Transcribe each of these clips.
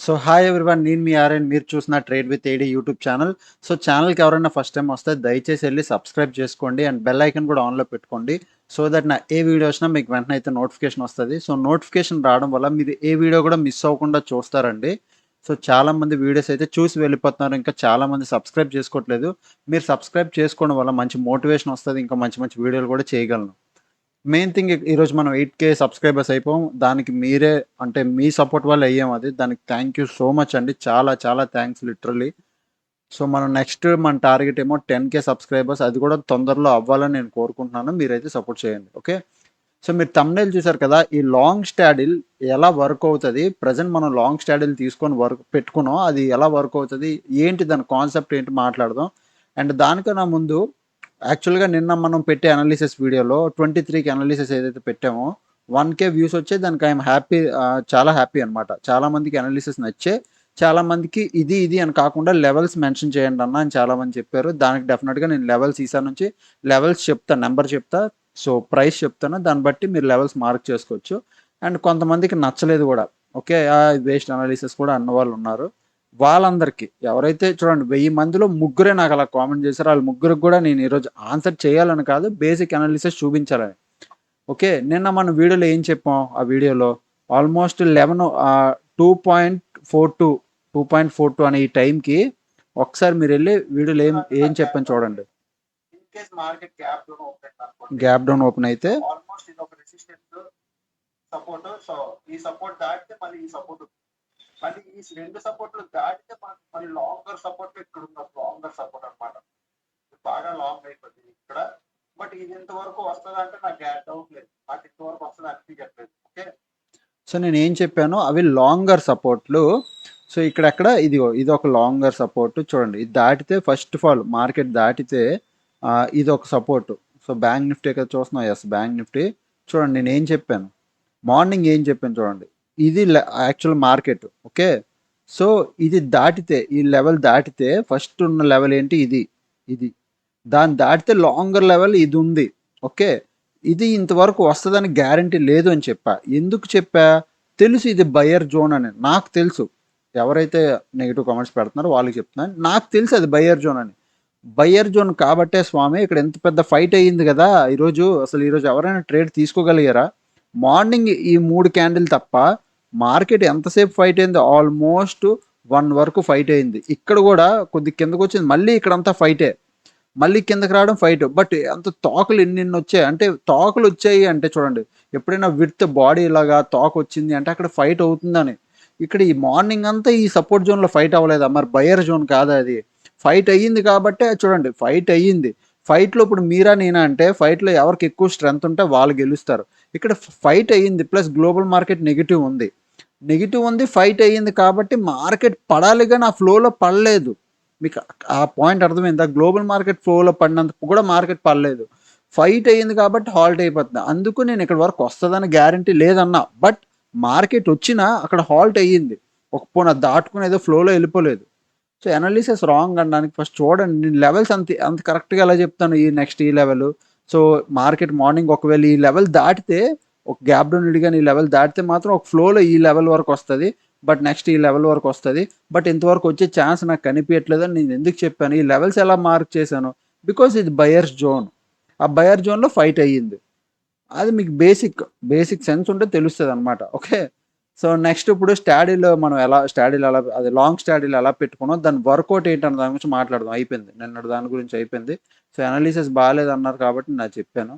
So hi everyone, నేను మీ RN, మీరు చూసిన trade with AD YouTube channel. So ఛానల్కి ఎవరైనా ఫస్ట్ టైం వస్తే దయచేసి వెళ్ళి సబ్స్క్రైబ్ చేసుకోండి అండ్ బెల్ ఐకన్ కూడా ఆన్లో పెట్టుకోండి. సో దట్ నా ఏ వీడియో వచ్చినా మీకు వెంటనే అయితే నోటిఫికేషన్ వస్తుంది. సో నోటిఫికేషన్ రావడం వల్ల మీరు ఏ వీడియో కూడా మిస్ అవ్వకుండా చూస్తారండి. సో చాలామంది వీడియోస్ అయితే చూసి వెళ్ళిపోతున్నారు, ఇంకా చాలామంది సబ్స్క్రైబ్ చేసుకోవట్లేదు. మీరు సబ్స్క్రైబ్ చేసుకోవడం వల్ల మంచి మోటివేషన్ వస్తుంది, ఇంకా మంచి మంచి వీడియోలు కూడా చేయగలను. మెయిన్ థింగ్ ఈరోజు మనం 8K సబ్స్క్రైబర్స్ అయిపోయాం. దానికి మీరే అంటే మీ సపోర్ట్ వల్ల అయ్యాం. అది దానికి థ్యాంక్ యూ సో మచ్ అండి, చాలా చాలా థ్యాంక్స్ లిటరలీ. సో మనం నెక్స్ట్ మన టార్గెట్ ఏమో 10K సబ్స్క్రైబర్స్, అది కూడా తొందరలో అవ్వాలని నేను కోరుకుంటున్నాను. మీరైతే సపోర్ట్ చేయండి, ఓకే. సో మీరు thumbnail చూసారు కదా, ఈ లాంగ్ స్టాడిల్ ఎలా వర్క్ అవుతుంది, ప్రజెంట్ మనం లాంగ్ స్టాడిల్ తీసుకొని వర్క్ పెట్టుకున్నాం, అది ఎలా వర్క్ అవుతుంది ఏంటి, దాని కాన్సెప్ట్ ఏంటి మాట్లాడదాం. అండ్ దానికన్నా ముందు యాక్చువల్గా నిన్న మనం పెట్టే అనాలిసిస్ వీడియోలో 23కి అనాలిసిస్ ఏదైతే పెట్టామో 1K వ్యూస్ వచ్చే, దానికి ఐఎమ్ హ్యాపీ, చాలా హ్యాపీ అనమాట. చాలామందికి అనాలిసిస్ నచ్చే, చాలామందికి ఇది ఇది అని కాకుండా లెవెల్స్ మెన్షన్ చేయండి అన్న అని చాలామంది చెప్పారు. దానికి డెఫినెట్గా నేను లెవెల్స్ ఈసారి నుంచి లెవెల్స్ చెప్తా, నెంబర్ చెప్తా, సో ప్రైస్ చెప్తాను, దాన్ని బట్టి మీరు లెవెల్స్ మార్క్ చేసుకోవచ్చు. అండ్ కొంతమందికి నచ్చలేదు కూడా, ఓకే వేస్ట్ అనాలిసిస్ కూడా అన్న వాళ్ళు ఉన్నారు. వాళ్ళందరికీ ఎవరైతే చూడండి 1000 మందిలో ముగ్గురే నాకు అలా కామెంట్ చేశారు, వాళ్ళ ముగ్గురికి కూడా నేను ఈరోజు ఆన్సర్ చేయాలని కాదు, బేసిక్ అనాలిసిస్ చూపించాలని. ఓకే, నిన్న మన వీడియోలో ఏం చెప్పాం, ఆ వీడియోలో ఆల్మోస్ట్ 2.42 అనే ఈ టైంకి ఒకసారి మీరు వెళ్ళి వీడియోలో ఏం ఏం చెప్పాను చూడండి. మార్కెట్ గ్యాప్ డౌన్ ఓపెన్ అయితే ఆల్మోస్ట్ ఇది ఒక రెసిస్టెన్స్ సపోర్ట్. సో ఈ సపోర్ట్ దాటితే మళ్ళీ ఈ సపోర్ట్, మళ్ళీ ఈ రెండు సపోర్ట్లు దాటితే మనకి మళ్ళీ లాంగర్ సపోర్ట్ ఇక్కడ ఉన్న లాంగర్ సపోర్ట్ అనమాట. బాగా లాంగ్ అయిపోతుంది ఇక్కడ. బట్ ఇది ఇంతవరకు వస్తుంది అంటే నాకు గ్యాప్ డౌన్ లేదు, నాకు ఇంతవరకు వస్తుంది అనిపించట్లేదు. ఓకే, సో నేను ఏం చెప్పాను, అవి లాంగర్ సపోర్ట్లు. సో ఇక్కడెక్కడ ఇది ఒక లాంగర్ సపోర్ట్ చూడండి. ఇది దాటితే ఫస్ట్ ఆఫ్ ఆల్ మార్కెట్ దాటితే ఇది ఒక సపోర్ట్. సో బ్యాంక్ నిఫ్టీ ఇక్కడ చూస్తున్నాం, ఎస్ బ్యాంక్ నిఫ్టీ. చూడండి నేను ఏం చెప్పాను, మార్నింగ్ ఏం చెప్పాను చూడండి. ఇది యాక్చువల్ మార్కెట్, ఓకే. సో ఇది దాటితే, ఈ లెవెల్ దాటితే ఫస్ట్ ఉన్న లెవెల్ ఏంటి, ఇది దాన్ని దాటితే లాంగర్ లెవెల్ ఇది ఉంది, ఓకే. ఇది ఇంతవరకు వస్తుందని గ్యారంటీ లేదు అని చెప్పా. ఎందుకు చెప్పా, తెలుసు ఇది బయర్ జోన్ అని నాకు తెలుసు. ఎవరైతే నెగిటివ్ కామెంట్స్ పెడుతున్నారో వాళ్ళకి చెప్తున్నాను, నాకు తెలుసు అది బయర్ జోన్ అని. బయ్యర్ జోన్ కాబట్టే స్వామి ఇక్కడ ఎంత పెద్ద ఫైట్ అయ్యింది కదా ఈరోజు. అసలు ఈరోజు ఎవరైనా ట్రేడ్ తీసుకోగలిగారా? మార్నింగ్ ఈ 3 క్యాండిల్ తప్ప మార్కెట్ ఎంతసేపు ఫైట్ అయింది, ఆల్మోస్ట్ 1 వరకు ఫైట్ అయింది. ఇక్కడ కూడా కొద్ది కిందకు వచ్చింది, మళ్ళీ ఇక్కడంతా ఫైటే, మళ్ళీ కిందకి రావడం ఫైట్. బట్ అంత తోకలు ఎన్ని వచ్చాయి అంటే, తోకలు వచ్చాయి అంటే చూడండి, ఎప్పుడైనా విత్ బాడీ ఇలాగా తోక వచ్చింది అంటే అక్కడ ఫైట్ అవుతుందని. ఇక్కడ ఈ మార్నింగ్ అంతా ఈ సపోర్ట్ జోన్లో ఫైట్ అవ్వలేదా, మరి బయర్ జోన్ కాదా అది? ఫైట్ అయ్యింది కాబట్టే చూడండి, ఫైట్ అయ్యింది. ఫైట్లో ఇప్పుడు మీరా నేనా అంటే, ఫైట్లో ఎవరికి ఎక్కువ స్ట్రెంత్ ఉంటే వాళ్ళు గెలుస్తారు. ఇక్కడ ఫైట్ అయ్యింది, ప్లస్ గ్లోబల్ మార్కెట్ నెగిటివ్ ఉంది, ఫైట్ అయ్యింది కాబట్టి మార్కెట్ పడాలి, కానీ ఆ ఫ్లోలో పడలేదు. మీకు ఆ పాయింట్ అర్థమైందా? గ్లోబల్ మార్కెట్ ఫ్లోలో పడినంత కూడా మార్కెట్ పడలేదు, ఫైట్ అయ్యింది కాబట్టి హాల్ట్ అయిపోతుంది. అందుకు నేను ఇక్కడ వరకు వస్తుందని గ్యారంటీ లేదన్నా, బట్ మార్కెట్ వచ్చినా అక్కడ హాల్ట్ అయ్యింది, ఒక పోన దాటుకుని ఏదో ఫ్లోలో వెళ్ళిపోలేదు. సో అనాలిసిస్ రాంగ్ అనడానికి ఫస్ట్ చూడండి, నేను లెవెల్స్ అంత కరెక్ట్గా ఎలా చెప్తాను. ఈ నెక్స్ట్ ఈ లెవెల్, సో మార్కెట్ మార్నింగ్ ఒకవేళ ఈ లెవెల్ దాటితే, ఒక గ్యాప్ డౌన్ ఇడిగాని ఈ లెవెల్ దాటితే మాత్రం ఒక ఫ్లోలో ఈ లెవెల్ వరకు వస్తుంది, బట్ నెక్స్ట్ ఈ లెవెల్ వరకు వస్తుంది. బట్ ఇంతవరకు వచ్చే ఛాన్స్ నాకు కనిపించట్లేదు అని నేను ఎందుకు చెప్పాను. ఈ లెవెల్స్ ఎలా మార్క్ చేశాను, బికాస్ ఇది బయర్స్ జోన్. ఆ బయర్ జోన్లో ఫైట్ అయ్యింది. అది మీకు బేసిక్ సెన్స్ ఉంటే తెలుస్తుంది అనమాట, ఓకే. సో నెక్స్ట్ ఇప్పుడు స్టాడిల్ ఎలా అది లాంగ్ స్టాడిల్ ఎలా పెట్టుకున్నాం, దాని వర్కౌట్ ఏంటన్న దాని గురించి మాట్లాడదాం. అయిపోయింది నిన్న దాని గురించి అయిపోయింది. సో అనాలిసిస్ బాగాలేదు అన్నారు కాబట్టి నేను చెప్పాను,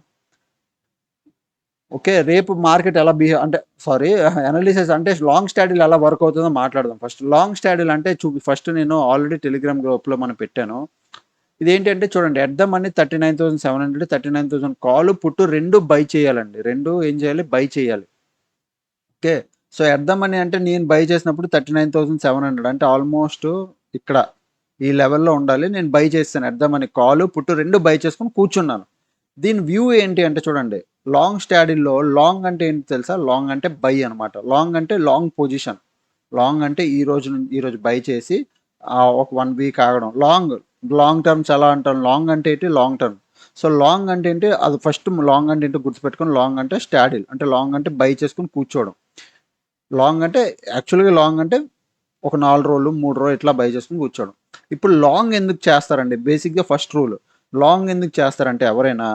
ఓకే. రేపు మార్కెట్ ఎలా బిహేవ్ అంటే, సారీ, అనాలిసిస్ అంటే లాంగ్ స్టాడిల్ ఎలా వర్క్ అవుతుందో మాట్లాడదాం. ఫస్ట్ లాంగ్ స్టాడిల్ అంటే ఫస్ట్ నేను ఆల్రెడీ టెలిగ్రామ్ గ్రూప్లో మనం పెట్టాను. ఇదేంటంటే చూడండి, ఎట్ ద మనీ 39,700 39,000 కాల్ పుట్టు రెండు బై చేయాలండి, రెండు ఏం చేయాలి, బై చేయాలి, okay. So at the money అంటే నేను బై చేసినప్పుడు 39,700 అంటే ఆల్మోస్ట్ ఇక్కడ ఈ లెవెల్లో ఉండాలి. నేను బై చేస్తాను ఎట్ ద మనీ, కాలు పుట్టు రెండు బై చేసుకుని కూర్చున్నాను. దీని వ్యూ ఏంటి అంటే చూడండి, లాంగ్ స్టాడిల్లో లాంగ్ అంటే ఏంటి తెలుసా, లాంగ్ అంటే బై అనమాట. లాంగ్ అంటే లాంగ్ పొజిషన్, లాంగ్ అంటే ఈరోజు బై చేసి ఒక 1 వీక్ ఆగడం. లాంగ్ టర్మ్స్ ఎలా అంటాం, లాంగ్ అంటే ఏంటి, లాంగ్ టర్మ్. సో లాంగ్ అంటే ఏంటి, అది ఫస్ట్ లాంగ్ అంటే ఏంటో గుర్తుపెట్టుకొని, లాంగ్ అంటే స్టాడిల్ అంటే లాంగ్ అంటే బై చేసుకుని కూర్చోవడం. లాంగ్ అంటే యాక్చువల్గా లాంగ్ అంటే ఒక 4 రోజులు 3 రోజులు ఇట్లా బై చేసుకుని కూర్చోవడం. ఇప్పుడు లాంగ్ ఎందుకు చేస్తారండి? బేసిక్‌గా ఫస్ట్ రూల్. లాంగ్ ఎందుకు చేస్తారంటే ఎవరైనా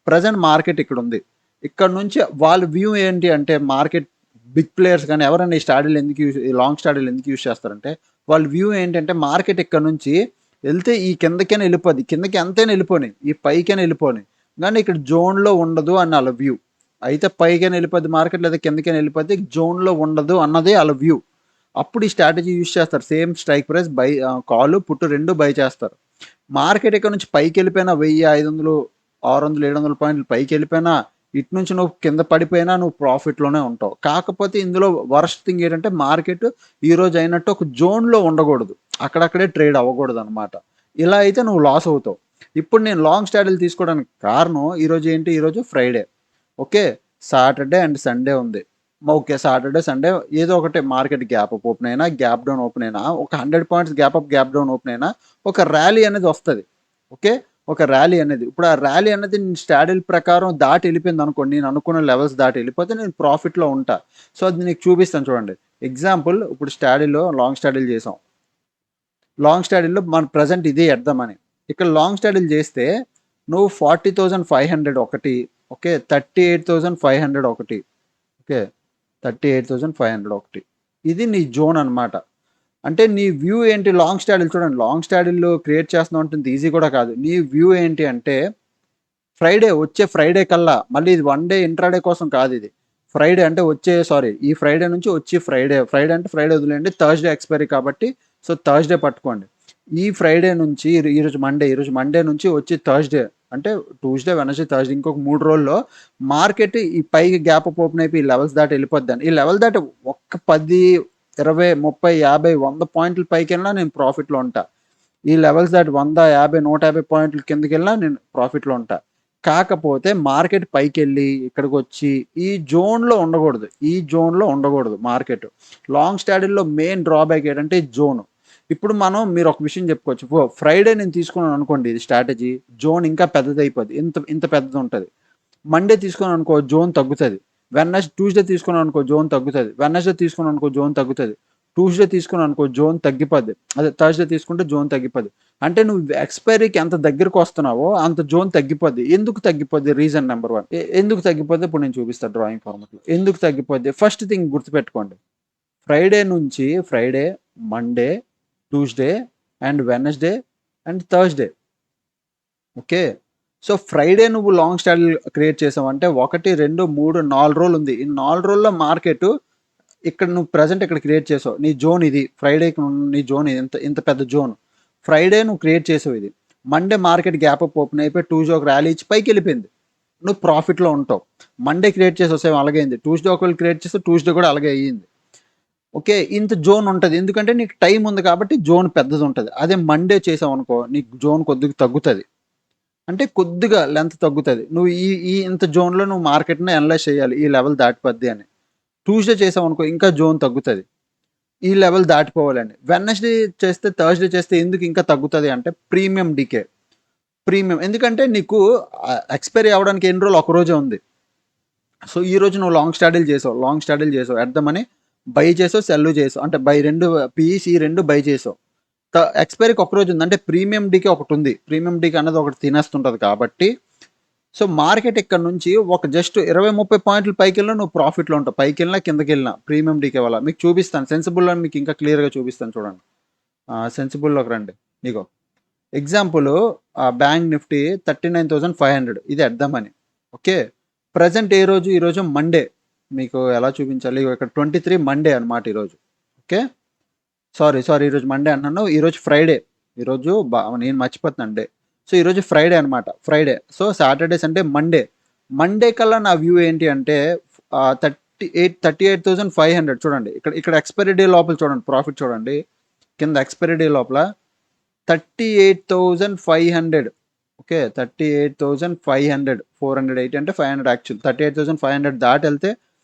ప్రెజెంట్ మార్కెట్ ఇక్కడ ఉంది. ఇక్కడ నుంచి వాళ్ళ వ్యూ ఏంటి అంటే మార్కెట్ బిగ్ ప్లేయర్స్ గాని ఎవరైనా ఈ స్ట్రాటజీలు ఎందుకు ఈ లాంగ్ స్ట్రాటజీలు ఎందుకు యూజ్ చేస్తారంటే వాళ్ళ వ్యూ ఏంటంటే మార్కెట్ ఇక్కడ నుంచి వెళ్తే ఈ కిందకైనా వెళ్ళిపోద్ది. కిందకి ఎంతైనా వెళ్ళిపోని. ఈ పైకైనా వెళ్ళిపోని. కానీ ఇక్కడ జోన్‌లో ఉండదు అని ఆళ్ళ వ్యూ. అయితే పైకైనా వెళ్ళిపోద్ది మార్కెట్ లేదా కిందకైనా వెళ్ళిపోద్ది. జోన్‌లో ఉండదు అన్నదే ఆళ్ళ వ్యూ. అప్పుడు ఈ స్ట్రాటజీ యూజ్ చేస్తారు. Same strike price call, put 2 by చేస్తారు. మార్కెట్ ఇక్కడ నుంచి పైకెళ్ళిపోయినా 1000, 500, 600, 700 పాయింట్లు పైకెళ్ళిపోయినా, ఇటు నుంచి నువ్వు కింద పడిపోయినా నువ్వు ప్రాఫిట్‌లోనే ఉంటావు. కాకపోతే ఇందులో వరస్ట్ థింగ్ ఏంటంటే మార్కెట్ ఈరోజు అయినట్టు ఒక జోన్‌లో ఉండకూడదు. అక్కడక్కడే ట్రేడ్ అవ్వకూడదనమాట. ఇలా అయితే నువ్వు లాస్ అవుతావు. ఇప్పుడు నేను లాంగ్ స్ట్రాటజీలు తీసుకోవడానికి కారణం ఈరోజు ఏంటి? ఈరోజు Friday. Okay. Saturday and Sunday ఉంది. ఓకే. సాటర్డే, సండే ఏదో ఒకటి మార్కెట్ గ్యాప్ అప్ ఓపెన్ అయినా, గ్యాప్ డౌన్ ఓపెన్ అయినా, ఒక 100 points gap up, gap down open అయినా ఒక ర్యాలీ అనేది వస్తది. ఓకే. ఒక ర్యాలీ అనేది. ఇప్పుడు ఆ ర్యాలీ అనేది నేను స్ట్రాడిల్ ప్రకారం దాటి వెళ్ళిపోయిందనుకోండి, నేను అనుకున్న లెవెల్స్ దాటి వెళ్ళిపోతే నేను ప్రాఫిట్‌లో ఉంటా. సో, అది నీకు చూపిస్తాను చూడండి. ఎగ్జాంపుల్ ఇప్పుడు స్ట్రాడిల్‌లో లాంగ్ స్ట్రాడిల్ చేసాం. లాంగ్ స్ట్రాడిల్‌లో మన ప్రెజెంట్ ఇదే ఎద్దామని. ఇక్కడ లాంగ్ స్ట్రాడిల్ చేస్తే నువ్వు 40,500 ఒకటి, ఓకే. 38,500 ఒకటి, ఓకే. 38,500 ఒకటి. ఇది నీ జోన్ అనమాట. అంటే నీ వ్యూ ఏంటి? లాంగ్ స్ట్రాడిల్ చూడండి. లాంగ్ స్ట్రాడిల్ క్రియేట్ చేస్తున్నాం అంటే ఇంత ఈజీ కూడా కాదు. నీ వ్యూ ఏంటి అంటే వచ్చే ఫ్రైడే కల్లా మళ్ళీ ఇది వన్ డే ఇంట్రాడే కోసం కాదిది. ఫ్రైడే అంటే ఈ ఫ్రైడే నుంచి వచ్చే ఫ్రైడే అంటే ఫ్రైడే వదిలేయండి. థర్స్‌డే ఎక్స్‌పైరీ కాబట్టి థర్స్‌డే పట్టుకోండి. ఈ ఫ్రైడే నుంచి ఈరోజు మండే నుంచి వచ్చే థర్స్‌డే అంటే ట్యూస్‌డే, వెడ్నెస్‌డే, థర్స్‌డే ఇంకొక 3 రోజుల్లో మార్కెట్ ఈ పైకి గ్యాప్ అప్ ఓపెన్ అయిపోయి ఈ లెవెల్స్ దాటి వెళ్ళిపోద్దని. ఈ లెవెల్ దాటి ఒక్క 10, 20, 30, 50, 100 పాయింట్ల పైకెళ్ళినా నేను ప్రాఫిట్‌లో ఉంటా. ఈ లెవెల్స్ దాటి 100, 50, 150 పాయింట్ల కిందకెళ్ళినా నేను ప్రాఫిట్‌లో ఉంటా. కాకపోతే మార్కెట్ పైకెళ్ళి ఇక్కడికొచ్చి ఈ జోన్‌లో ఉండకూడదు. ఈ జోన్‌లో ఉండకూడదు మార్కెట్. లాంగ్ స్ట్రాటజీలో మెయిన్ డ్రాబ్యాక్ ఏంటంటే జోన్. ఇప్పుడు మీరు ఒక విషయం చెప్పుకోవచ్చు. ఫ్రైడే నేను తీసుకున్నాను అనుకోండి ఇది స్ట్రాటజీ. జోన్ ఇంకా పెద్దదైపోద్ది. ఇంత ఇంత పెద్దదుంటది. మండే తీసుకున్నాను అనుకో జోన్ తగ్గుతది. ట్యూస్‌డే తీసుకున్నాను అనుకో జోన్ తగ్గుతది. వెడ్నెస్‌డే తీసుకున్నాను అనుకో జోన్ తగ్గుతది. ట్యూస్‌డే తీసుకున్నాను అనుకో జోన్ తగ్గిపోద్ది. అదే థర్స్‌డే తీసుకుంటే జోన్ తగ్గిపోద్ది. అంటే నువ్వు ఎక్స్‌పైరీకి ఎంత దగ్గరకొస్తున్నావో అంత జోన్ తగ్గిపోద్ది. ఎందుకు తగ్గిపోద్ది? రీజన్ నంబర్ 1 ఎందుకు తగ్గిపోద్ది? ఇప్పుడు నేను చూపిస్తా డ్రాయింగ్ ఫార్మాట్‌లో. ఎందుకు తగ్గిపోద్ది? ఫస్ట్ థింగ్ గుర్తుపెట్టుకోండి. Friday, Monday, Tuesday and Wednesday and Thursday. Okay. So, Friday నువ్వు లాంగ్ స్ట్రాటజీ క్రియేట్ చేసావంటే 1, 2, 3, 4 రోజులుంది. ఈ 4 రోజుల్లో మార్కెటు ఇక్కడ నువ్వు ప్రెజెంట్ ఇక్కడ క్రియేట్ చేసావు. నీ జోన్ ఇది. ఫ్రైడేకి నీ జోన్ ఇది. ఇంత ఇంత పెద్ద జోన్. ఫ్రైడే నువ్వు క్రియేట్ చేసావు ఇది. Monday market gap up open అయిపోయి ట్యూస్‌డే ఒక ర్యాలీ ఇచ్చి పైకెళ్ళిపోయింది. నువ్వు ప్రాఫిట్‌లో ఉంటావు. మండే క్రియేట్ చేసావు సేమ్ అలాగే అయింది. ట్యూస్‌డే ఒకవేళ క్రియేట్ చేస్తే ట్యూస్‌డే కూడా అలాగే అయ్యింది. ఓకే. ఇంత జోన్ ఉంటది. ఎందుకంటే నీకు టైం ఉంది కాబట్టి జోన్ పెద్దదుంటది. అదే మండే చేసావనుకో నీకు జోన్ కొద్దిగా తగ్గుతది. అంటే కొద్దిగా లెంత్ తగ్గుతది. నువ్వు ఈ ఈ ఇంత జోన్‌లో నువ్వు మార్కెట్‌ని అనలైజ్ చేయాలి. ఈ లెవెల్ దాటిపోద్ది అని. ట్యూస్‌డే చేసావనుకో ఇంకా జోన్ తగ్గుతది. ఈ లెవెల్ దాటిపోవాలని. థర్స్‌డే చేస్తే ఎందుకు ఇంకా తగ్గుతది అంటే ప్రీమియం డీకే. ఎందుకంటే నీకు ఎక్స్‌పైరీ అవ్వడానికి ఎన్ని రోజులు? ఒక రోజే ఉంది. సో, ఈరోజు నువ్వు లాంగ్ స్ట్రాటజీలు చేసావు. ఎట్ ద మనీ బై చేసావు, సెల్ చేసావు. అంటే 2 పీఈసీ 2 బై చేసావు. ఎక్స్‌పైరీకి ఒక రోజు ఉంది. అంటే ప్రీమియం డీకే ఒకటుంది. ప్రీమియం డీకే అనేది ఒకటి తినేస్తుంటది కాబట్టి సో, మార్కెట్ ఇక్కడ నుంచి ఒక జస్ట్ 20, 30 పాయింట్లు పైకెళ్ళినా నువ్వు ప్రాఫిట్‌లో ఉంటావు. పైకెళ్ళినా, కిందకెళ్ళినా ప్రీమియం డీకే వల్ల. మీకు చూపిస్తాను. సెన్సిబుల్‌లో మీకు ఇంకా క్లియర్‌గా చూపిస్తాను చూడండి. సెన్సిబుల్‌లోకి రండి. ఇగో ఎగ్జాంపుల్ బ్యాంక్ నిఫ్టీ 39,500 ఇది at the money. Okay. Present ఏ రోజు? ఈరోజు మండే. మీకు ఎలా చూపించాలి? ఇగో ఇక్కడ 23 మండే అనమాట ఈరోజు. ఓకే. ఈరోజు మండే అంటున్నాను. ఈరోజు ఫ్రైడే. నేను మర్చిపోతున్నాను డే. సో, ఈరోజు ఫ్రైడే అనమాట. సో, సాటర్డే, సండే, మండే కల్లా నా వ్యూ ఏంటి అంటే 38,500 చూడండి. ఇక్కడ ఎక్స్‌పైరీ డే లోపల చూడండి. ప్రాఫిట్ చూడండి. కింద ఎక్స్‌పైరీ డే లోపల 38,500 ఓకే. 38,500 480 అంటే 500 యాక్చువల్. 38,500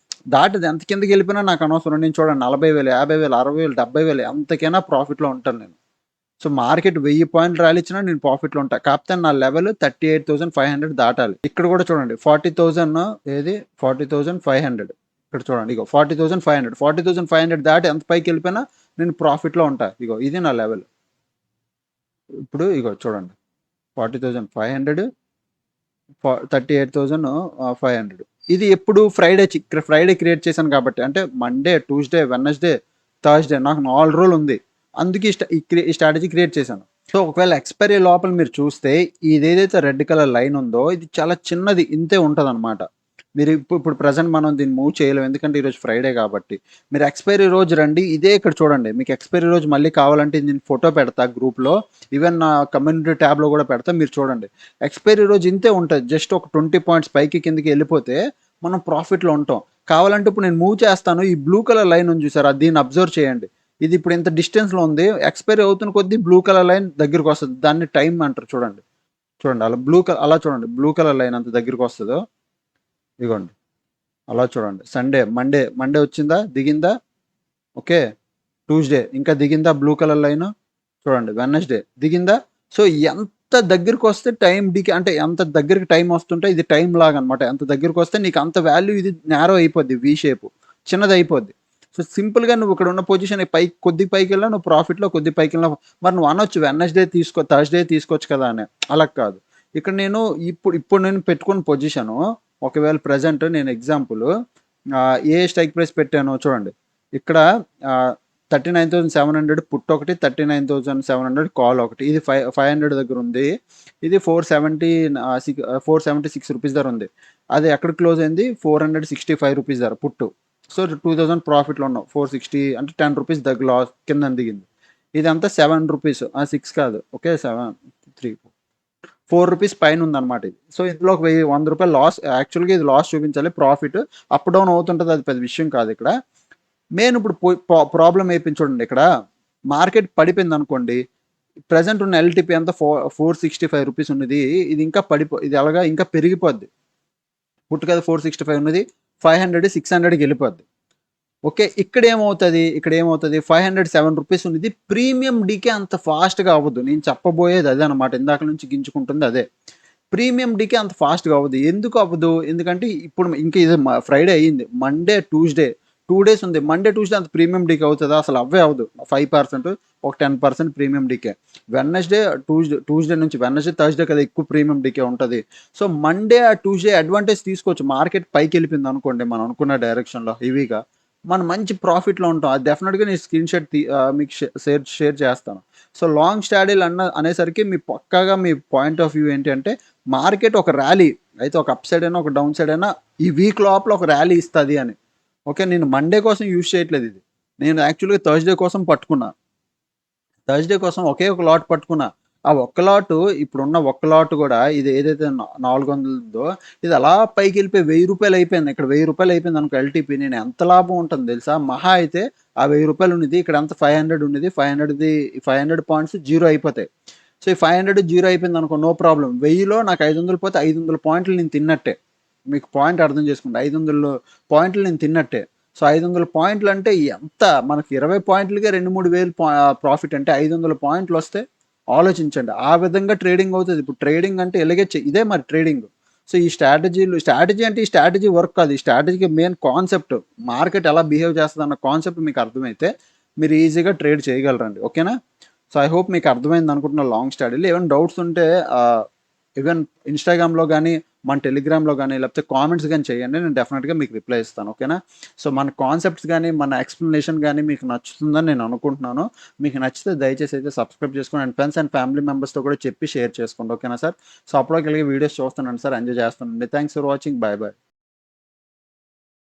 దాటది ఎంత కిందకెళ్ళిపోయినా నాకు అనవసరం. నేను చూడండి 40,000, 50,000, 60,000, 70,000 ఎంతకైనా ప్రాఫిట్‌లో ఉంటాను నేను. సో, మార్కెట్ 1000 పాయింట్లు ర్యాలీ ఇచ్చినా నేను ప్రాఫిట్‌లో ఉంటా. కాకపోతే నా లెవెల్ 38,500 దాటాలి. ఇక్కడ కూడా చూడండి 40,000 ఏది 40,500 ఇక్కడ చూడండి ఇగో 40,500 40,500 దాటి ఎంత పైకి వెళ్ళిపోయినా నేను ప్రాఫిట్లో ఉంటా. ఇగో ఇది నా లెవెల్. ఇప్పుడు ఇగో చూడండి 40,500 38,500 ఇది ఎప్పుడు ఫ్రైడే క్రియేట్ చేశాను కాబట్టి, అంటే మండే, ట్యూస్డే, వెడ్నెస్డే, థర్స్డే నాకు 4 రోజులు ఉంది. అందుకే ఈ స్ట్రాటజీ క్రియేట్ చేశాను. సో ఒకవేళ ఎక్స్పైరీ లోపల మీరు చూస్తే ఇదేదైతే రెడ్ కలర్ లైన్ ఉందో ఇది చాలా చిన్నది, ఇంతే ఉంటదనమాట. మీరు ఇప్పుడు ప్రెజెంట్ మనం దీన్ని మూవ్ చేయలేము ఎందుకంటే ఈరోజు ఫ్రైడే కాబట్టి. మీరు ఎక్స్పైరీ రోజు రండి, ఇదే ఇక్కడ చూడండి. మీకు ఎక్స్పైరీ రోజు మళ్ళీ కావాలంటే నేను ఫోటో పెడతా గ్రూప్లో, ఈవెన్ నా కమ్యూనిటీ ట్యాబ్లో కూడా పెడతా, మీరు చూడండి. ఎక్స్పైరీ రోజు ఇంతే ఉంటుంది, జస్ట్ ఒక 20 పాయింట్స్ పైకి కిందకి వెళ్ళిపోతే మనం ప్రాఫిట్లో ఉంటాం. కావాలంటే ఇప్పుడు నేను మూవ్ చేస్తాను, ఈ బ్లూ కలర్ లైన్ ఉంది చూసారా, దీన్ని అబ్జర్వ్ చేయండి. ఇది ఇప్పుడు ఇంత డిస్టెన్స్లో ఉంది, ఎక్స్పైరీ అవుతున్న కొద్దీ బ్లూ కలర్ లైన్ దగ్గరికి వస్తుంది, దాన్ని టైం అంటారు. చూడండి చూడండి అలా చూడండి, బ్లూ కలర్ లైన్ అంత దగ్గరికి వస్తుందో ఇదిగోండి. అలా చూడండి. మండే వచ్చిందా, దిగిందా, ఓకే. ట్యూస్డే ఇంకా దిగిందా బ్లూ కలర్ లైన్, చూడండి. వెడ్నెస్డే దిగిందా. సో ఎంత దగ్గరికి వస్తే టైం డికి, అంటే ఎంత దగ్గరికి టైం వస్తుంటే ఇది టైం లాగా అనమాట. ఎంత దగ్గరికి వస్తే నీకు అంత వాల్యూ ఇది నేరో అయిపోద్ది, వి షేప్ చిన్నది అయిపోద్ది. సో సింపుల్గా నువ్వు ఇక్కడ ఉన్న పొజిషన్ కొద్ది పైకి వెళ్ళా నువ్వు ప్రాఫిట్లో, కొద్ది పైకి వెళ్ళినా మరి నువ్వు అనొచ్చు వెడ్నెస్డే థర్స్డే తీసుకోవచ్చు కదా అని. అలా కాదు. ఇక్కడ నేను ఇప్పుడు నేను పెట్టుకున్న పొజిషను, ఒకవేళ ప్రజెంట్ నేను ఎగ్జాంపుల్ ఏ స్ట్రైక్ ప్రైస్ పెట్టానో చూడండి. ఇక్కడ 39,700 పుట్ ఒకటి, 39,700 కాల్ ఒకటి. ఇది 500 దగ్గర ఉంది. ఇది 476 రూపీస్ ధర ఉంది. అది ఎక్కడ క్లోజ్ అయింది, 465 రూపీస్ ధర పుట్టు. సో 2000 ప్రాఫిట్లో ఉన్నావు. 460 అంటే 10 రూపీస్ దగ్గర లాస్ కింద దిగింది. ఇదంతా 7 రూపీస్, 6 కాదు, ఓకే. 7 3 4 రూపీస్ పైన ఉందన్నమాట ఇది. సో ఇందులో ఒక 100 రూపాయలు లాస్. యాక్చువల్గా ఇది లాస్ చూపించాలి, ప్రాఫిట్ అప్ డౌన్ అవుతుంటుంది, అది పెద్ద విషయం కాదు ఇక్కడ. మెయిన్ ఇప్పుడు ప్రాబ్లం అయిపోయింది చూడండి. ఇక్కడ మార్కెట్ పడిపోయింది అనుకోండి, ప్రజెంట్ ఉన్న ఎల్టీపీ అంతా 465 రూపీస్ ఉన్నది, ఇది ఇంకా ఇది అలాగా ఇంకా పెరిగిపోద్ది. పుట్టు కదా 465 ఉన్నది, 500 600కి వెళ్ళిపోద్ది, ఓకే. ఇక్కడ ఏమవుతుంది 507 రూపీస్ ఉన్నది. ప్రీమియం డీకే అంత ఫాస్ట్గా అవ్వదు. నేను చెప్పబోయేది అదే అనమాట, ఇందాక నుంచి గించుకుంటుంది అదే. ప్రీమియం డీకే అంత ఫాస్ట్గా అవ్వదు. ఎందుకు అవ్వదు, ఎందుకంటే ఇప్పుడు ఇంకా ఇది ఫ్రైడే అయ్యింది, మండే ట్యూస్డే 2 డేస్ ఉంది. మండే ట్యూస్డే అంత ప్రీమియం డీకే అవుతుందా, అసలు అవ్వదు. 5% ఒక 10% ప్రీమియం డీకే. ట్యూస్డే నుంచి వెడ్నెస్డే థర్స్డే కదా ఎక్కువ ప్రీమియం డీకే ఉంటుంది. సో మండే ట్యూస్డే అడ్వాంటేజ్ తీసుకోవచ్చు. మార్కెట్ పైకి వెళ్ళిపోయింది అనుకోండి మనం అనుకున్న డైరెక్షన్లో హెవీగా, మనం మంచి ప్రాఫిట్లో ఉంటాం. అది డెఫినెట్గా నేను స్క్రీన్ షాట్ మీకు షేర్ చేస్తాను. సో లాంగ్ స్ట్రాడిల్ అనేసరికి పక్కాగా మీ పాయింట్ ఆఫ్ వ్యూ ఏంటి అంటే, మార్కెట్ ఒక ర్యాలీ అయితే ఒక అప్ సైడ్ అయినా ఒక డౌన్ సైడ్ అయినా ఈ వీక్ లోపల ఒక ర్యాలీ ఇస్తుంది అని, ఓకే. నేను మండే కోసం యూజ్ చేయట్లేదు ఇది, నేను యాక్చువల్గా థర్స్డే కోసం పట్టుకున్నా. థర్స్డే కోసం ఒకే ఒక లాట్ పట్టుకున్నా. ఆ ఒక్క లాటు ఇప్పుడున్న ఒక్క లాట్ కూడా ఇది ఏదైతే 400 ఇది అలా పైకి వెళ్ళిపోయి 1000 రూపాయలు అయిపోయింది. ఇక్కడ 1000 రూపాయలు అయిపోయింది అనుకో ఎల్టీపీ, నేను ఎంత లాభం ఉంటుంది తెలుసా. మహా అయితే ఆ 1000 రూపాయలు ఉన్నది, ఇక్కడ అంత 500 ఉన్నది. 500 పాయింట్స్ జీరో అయిపోతాయి. సో ఈ 500 జీరో అయిపోయింది అనుకో, నో ప్రాబ్లం. 1000లో నాకు 500 పోతే 500 పాయింట్లు నేను తిన్నట్టే. మీకు పాయింట్ అర్థం చేసుకోండి, 500 పాయింట్లు నేను తిన్నట్టే. సో 500 పాయింట్లు అంటే ఎంత, మనకి 20 పాయింట్లకే 2-3 వేలు ప్రాఫిట్, అంటే 500 పాయింట్లు వస్తే ఆలోచించండి. ఆ విధంగా ట్రేడింగ్ అవుతుంది. ఇప్పుడు ట్రేడింగ్ అంటే ఇదే మరి ట్రేడింగ్. సో ఈ స్ట్రాటజీ అంటే ఈ స్ట్రాటజీ వర్క్ కాదు, ఈ స్ట్రాటజీకి మెయిన్ కాన్సెప్ట్ మార్కెట్ ఎలా బిహేవ్ చేస్తుంది అన్న కాన్సెప్ట్ మీకు అర్థమైతే మీరు ఈజీగా ట్రేడ్ చేయగలరండి, ఓకేనా. సో ఐ హోప్ మీకు అర్థమైంది అనుకుంటున్నా లాంగ్ స్ట్రాటజీలో. ఏమైనా డౌట్స్ ఉంటే ఈవెన్ ఇన్స్టాగ్రామ్లో కానీ మన టెలిగ్రామ్లో కానీ లేకపోతే కామెంట్స్ కానీ చేయండి, నేను డెఫినెట్గా మీకు రిప్లై ఇస్తాను, ఓకేనా. సో మన కాన్సెప్ట్స్ కానీ మన ఎక్స్ప్లెనేషన్ కానీ మీకు నచ్చుతుందని నేను అనుకుంటున్నాను. మీకు నచ్చితే దయచేసి అయితే సబ్స్క్రైబ్ చేసుకోండి, అండ్ ఫ్రెండ్స్ అండ్ ఫ్యామిలీ మెంబర్స్తో కూడా చెప్పి షేర్ చేసుకోండి, ఓకేనా సార్. సో అప్పటికి వీడియోస్ చూస్తున్నాను సార్, ఎంజాయ్ చేస్తానండి. Thanks for watching, bye bye.